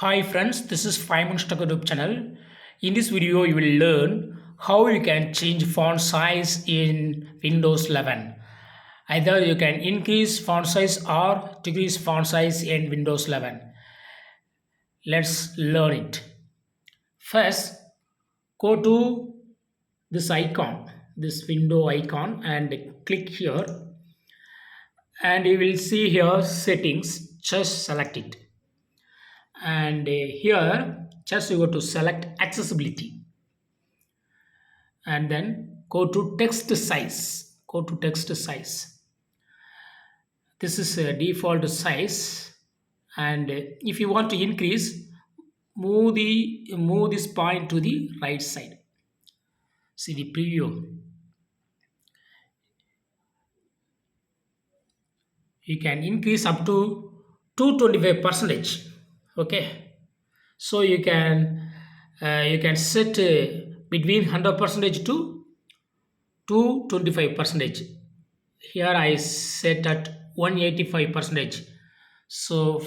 Hi friends, this is 5 Minutes Tech YouTube channel. In this video, you will learn how you can change font size in Windows 11. Either you can increase font size or decrease font size in Windows 11. Let's learn it. First, go to this icon, this window icon, and click here. And you will see here settings. Just select it. And here, just you go to select accessibility and then go to text size. Go to text size. This is a default size, and if you want to increase, move this point to the right side. See the preview. You can increase up to 225 percentage. Okay, so you can set between 100 percentage to 225 percentage. Here I set at 185 percentage. So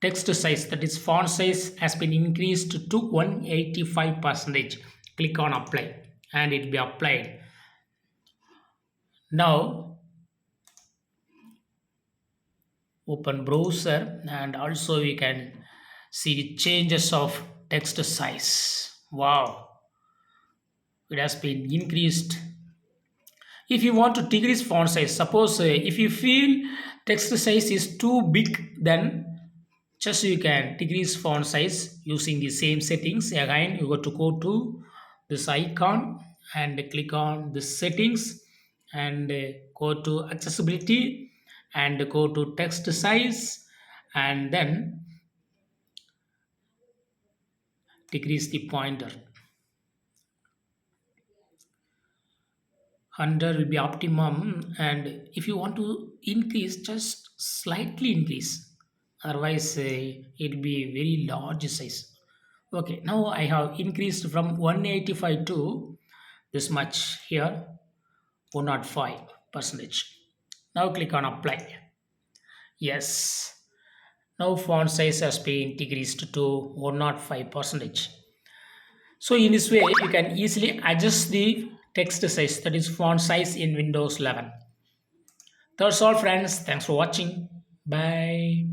text size, that is font size, has been increased to 185 percentage. Click on apply and it will be applied. Now open browser and also we can see the changes of text size. Wow, it has been increased. If you want to decrease font size, suppose if you feel text size is too big, then just you can decrease font size using the same settings. Again, you got to go to this icon and click on the settings and go to accessibility and go to text size and then decrease the pointer. 100 will be optimum, and if you want to increase, just slightly increase, otherwise it will be very large size. Okay, now I have increased from 185 to this much here, 105 percentage. Now click on apply. Yes, now font size has been decreased to 105 percentage. So in this way, you can easily adjust the text size, that is font size in Windows 11. That's all friends. Thanks for watching. Bye.